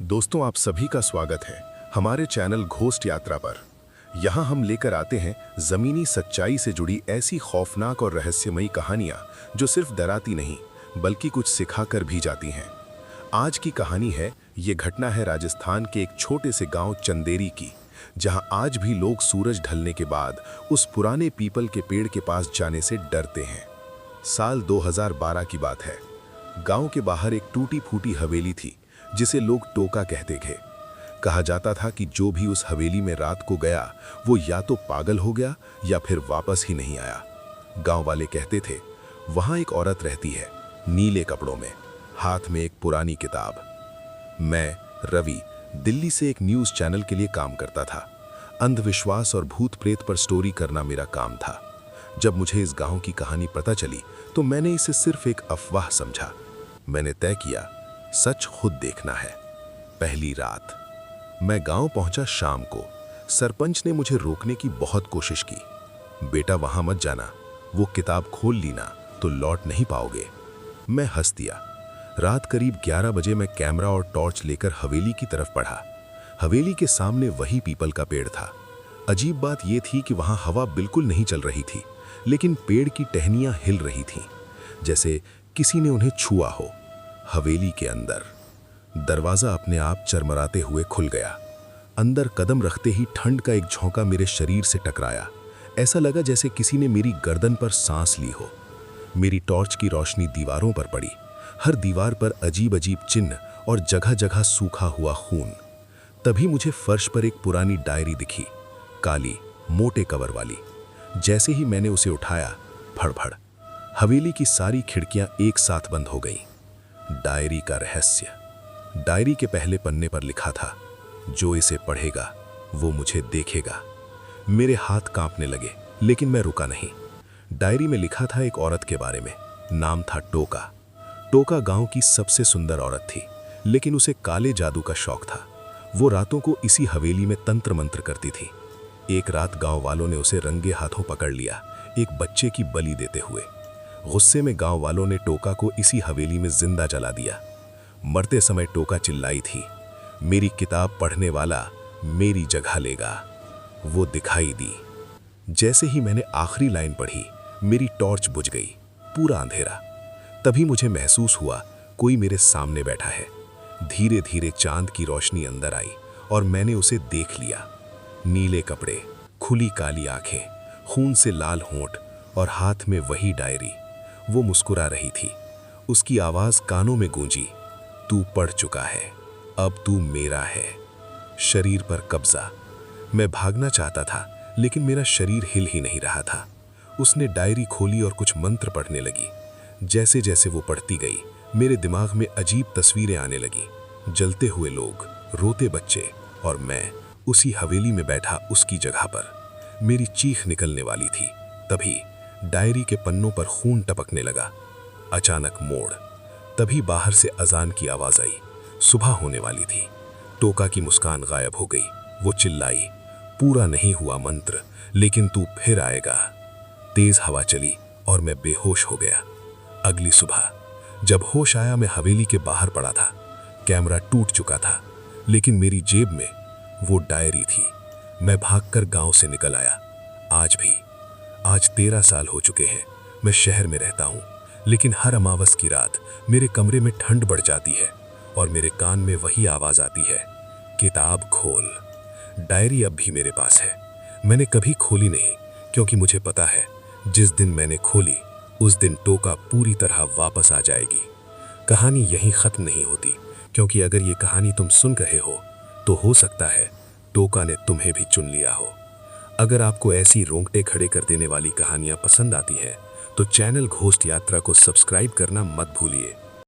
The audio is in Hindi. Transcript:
दोस्तों, आप सभी का स्वागत है हमारे चैनल घोस्ट यात्रा पर। यहाँ हम लेकर आते हैं ज़मीनी सच्चाई से जुड़ी ऐसी खौफनाक और रहस्यमयी कहानियाँ जो सिर्फ डराती नहीं बल्कि कुछ सिखाकर भी जाती हैं। आज की कहानी है, ये घटना है राजस्थान के एक छोटे से गांव चंदेरी की, जहाँ आज भी लोग सूरज ढलने के बाद उस पुराने पीपल के पेड़ के पास जाने से डरते हैं। साल 2012 की बात है। गांव के बाहर एक टूटी फूटी हवेली थी जिसे लोग टोका कहते थे। कहा जाता था कि जो भी उस हवेली में रात को गया वो या तो पागल हो गया या फिर वापस ही नहीं आया। गांव वाले कहते थे वहां एक औरत रहती है, नीले कपड़ों में, हाथ में एक पुरानी किताब। मैं रवि दिल्ली से एक न्यूज़ चैनल के लिए काम करता था। अंधविश्वास और भूत प्रेत पर स्टोरी करना मेरा काम था। जब मुझे इस गांव की कहानी पता चली तो मैंने इसे सिर्फ एक अफवाह समझा। मैंने तय किया सच खुद देखना है। पहली रात मैं गांव पहुंचा शाम को। सरपंच ने मुझे रोकने की बहुत कोशिश की। बेटा वहां मत जाना, वो किताब खोल ली ना तो लौट नहीं पाओगे। मैं हंस दिया। रात करीब 11 बजे मैं कैमरा और टॉर्च लेकर हवेली की तरफ बढ़ा। हवेली के सामने वही पीपल का पेड़ था। अजीब बात यह थी कि वहां हवा बिल्कुल नहीं चल रही थी, लेकिन पेड़ की टहनियां हिल रही थीं, जैसे किसी ने उन्हें छुआ हो। हवेली के अंदर दरवाजा अपने आप चरमराते हुए खुल गया। अंदर कदम रखते ही ठंड का एक झोंका मेरे शरीर से टकराया। ऐसा लगा जैसे किसी ने मेरी गर्दन पर सांस ली हो। मेरी टॉर्च की रोशनी दीवारों पर पड़ी। हर दीवार पर अजीब अजीब चिन्ह और जगह जगह सूखा हुआ खून। तभी मुझे फर्श पर एक पुरानी डायरी दिखी, काली मोटे कवर वाली। जैसे ही मैंने उसे उठाया, फड़फड़, हवेली की सारी खिड़कियां एक साथ बंद हो गईं। डायरी का रहस्य। डायरी के पहले पन्ने पर लिखा था, जो इसे पढ़ेगा वो मुझे देखेगा। मेरे हाथ कांपने लगे, लेकिन मैं रुका नहीं। डायरी में लिखा था एक औरत के बारे में। नाम था टोका। टोका गांव की सबसे सुंदर औरत थी, लेकिन उसे काले जादू का शौक था। वो रातों को इसी हवेली में तंत्र मंत्र करती थी। एक रात गांव वालों ने उसे रंगे हाथों पकड़ लिया, एक बच्चे की बलि देते हुए। गुस्से में गांव वालों ने टोका को इसी हवेली में जिंदा जला दिया। मरते समय टोका चिल्लाई थी, मेरी किताब पढ़ने वाला मेरी जगह लेगा। वो दिखाई दी। जैसे ही मैंने आखिरी लाइन पढ़ी, मेरी टॉर्च बुझ गई। पूरा अंधेरा। तभी मुझे महसूस हुआ कोई मेरे सामने बैठा है। धीरे धीरे चांद की रोशनी अंदर आई और मैंने उसे देख लिया। नीले कपड़े, खुली काली आंखें, खून से लाल होंठ और हाथ में वही डायरी। वो मुस्कुरा रही थी। उसकी आवाज कानों में गूंजी, तू पढ़ चुका है, अब तू मेरा है। शरीर पर कब्जा। मैं भागना चाहता था, लेकिन मेरा शरीर हिल ही नहीं रहा था। उसने डायरी खोली और कुछ मंत्र पढ़ने लगी। जैसे जैसे वो पढ़ती गई, मेरे दिमाग में अजीब तस्वीरें आने लगी। जलते हुए लोग, रोते बच्चे और मैं उसी हवेली में बैठा उसकी जगह पर। मेरी चीख निकलने वाली थी। तभी डायरी के पन्नों पर खून टपकने लगा। अचानक मोड़। तभी बाहर से अजान की आवाज आई। सुबह होने वाली थी। टोका की मुस्कान गायब हो गई। वो चिल्लाई, पूरा नहीं हुआ मंत्र, लेकिन तू फिर आएगा। तेज हवा चली और मैं बेहोश हो गया। अगली सुबह जब होश आया, मैं हवेली के बाहर पड़ा था। कैमरा टूट चुका था, लेकिन मेरी जेब में वो डायरी थी। मैं भागकर गांव से निकल आया। आज 13 साल हो चुके हैं। मैं शहर में रहता हूँ, लेकिन हर अमावस की रात मेरे कमरे में ठंड बढ़ जाती है और मेरे कान में वही आवाज आती है, किताब खोल। डायरी अब भी मेरे पास है। मैंने कभी खोली नहीं, क्योंकि मुझे पता है जिस दिन मैंने खोली उस दिन टोका पूरी तरह वापस आ जाएगी। कहानी यहीं खत्म नहीं होती, क्योंकि अगर ये कहानी तुम सुन रहे हो तो हो सकता है टोका ने तुम्हें भी चुन लिया हो। अगर आपको ऐसी रोंगटे खड़े कर देने वाली कहानियां पसंद आती हैं तो चैनल घोस्ट यात्रा को सब्सक्राइब करना मत भूलिए।